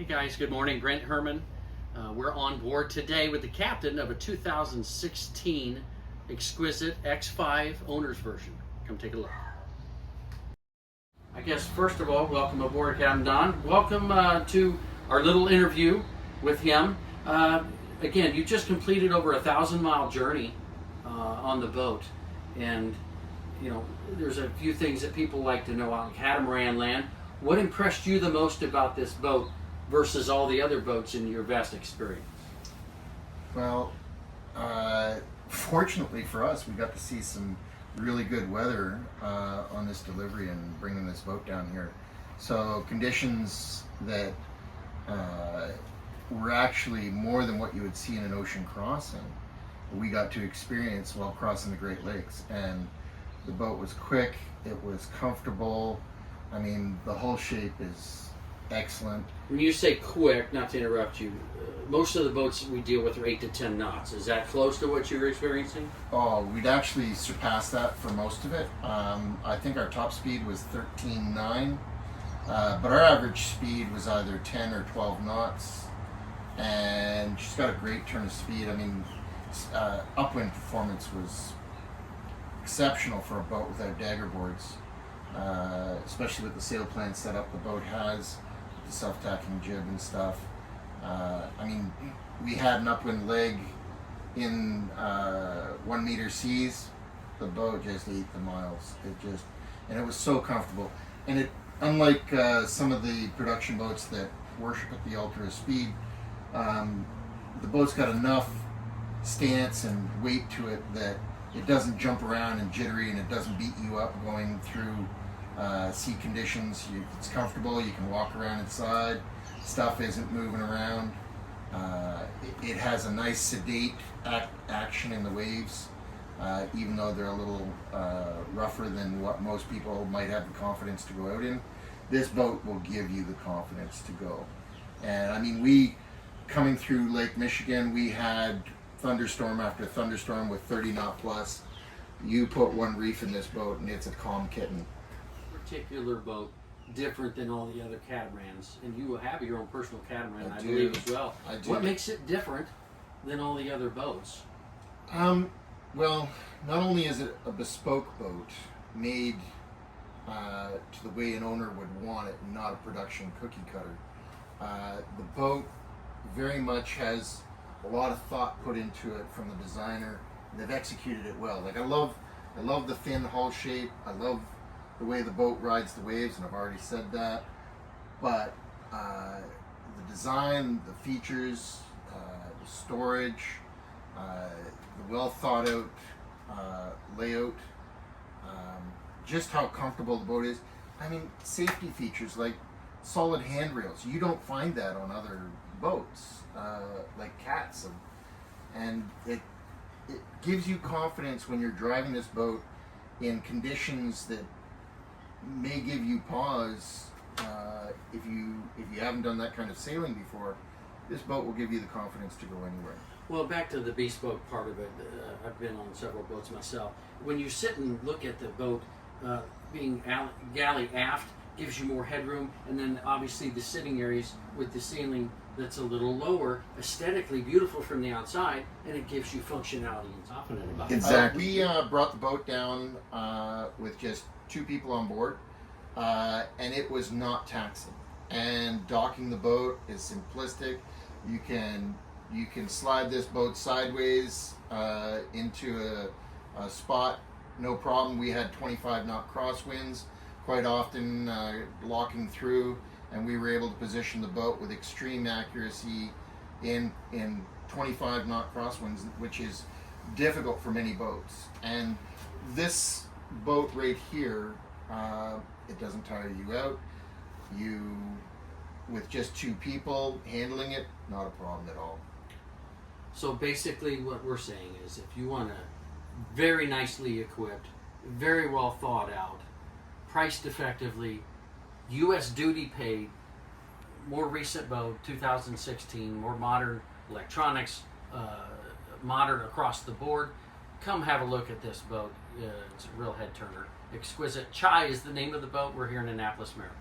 guys, good morning. Brent Herman. We're on board today with the captain of a 2016 Xquisite X5 owner's version. Come take a look. I guess first of all, welcome aboard, Captain Don. Welcome to our little interview with him. Again, you just completed over a 1,000-mile journey on the boat, and you know there's a few things that people like to know on catamaran land. What impressed you the most about this boat versus all the other boats in your vast experience? Well, fortunately for us, we got to see some really good weather on this delivery and bringing this boat down here. So conditions that were actually more than what you would see in an ocean crossing, we got to experience while crossing the Great Lakes. And the boat was quick, it was comfortable. I mean, the hull shape is excellent. When you say quick, not to interrupt you, most of the boats we deal with are 8 to 10 knots. Is that close to what you're experiencing? Oh, we'd actually surpassed that for most of it. I think our top speed was 13.9, but our average speed was either 10 or 12 knots. And she's got a great turn of speed. I mean, upwind performance was exceptional for a boat without dagger boards. Especially with the sail plan setup the boat has, the self-tacking jib and stuff. I mean, we had an upwind leg in 1 meter seas. The boat just ate the miles. And it was so comfortable. And it, unlike some of the production boats that worship at the ultra speed, the boat's got enough stance and weight to it that it doesn't jump around and jittery, and it doesn't beat you up going through sea conditions. It's comfortable, you can walk around inside, stuff isn't moving around. It has a nice sedate action in the waves, even though they're a little rougher than what most people might have the confidence to go out in. This boat will give you the confidence to go. And I mean, coming through Lake Michigan, we had thunderstorm after thunderstorm with 30 knot plus. You put one reef in this boat and it's a calm kitten. Particular boat different than all the other catamarans, and you have your own personal catamaran, I do. believe, as well. I do. What makes it different than all the other boats? Well, not only is it a bespoke boat made to the way an owner would want it, not a production cookie cutter. The boat very much has a lot of thought put into it from the designer. They've executed it well. Like I love the fin hull shape. I love the way the boat rides the waves, and I've already said that. But the design, the features, the storage, the well thought out layout, just how comfortable the boat is. I mean, safety features like solid handrails. You don't find that on other boats, like cats, and it gives you confidence when you're driving this boat in conditions that may give you pause if you haven't done that kind of sailing before. This boat will give you the confidence to go anywhere. Well, back to the bespoke part of it, I've been on several boats myself. When you sit and look at the boat being galley aft, gives you more headroom, and then obviously the sitting areas with the ceiling that's a little lower, aesthetically beautiful from the outside, and it gives you functionality and confidence about it. Exactly. We brought the boat down with just 2 people on board, and it was not taxing. And docking the boat is simplistic. You can slide this boat sideways into a spot, no problem. We had 25 knot crosswinds quite often locking through, and we were able to position the boat with extreme accuracy in 25 knot crosswinds, which is difficult for many boats. And this boat right here, it doesn't tire you out. With just 2 people handling it, not a problem at all. So basically what we're saying is if you want a very nicely equipped, very well thought out, priced effectively, U.S. duty paid, more recent boat, 2016, more modern electronics, modern across the board, come have a look at this boat. It's a real head turner. Xquisite Chai is the name of the boat. We're here in Annapolis, Maryland.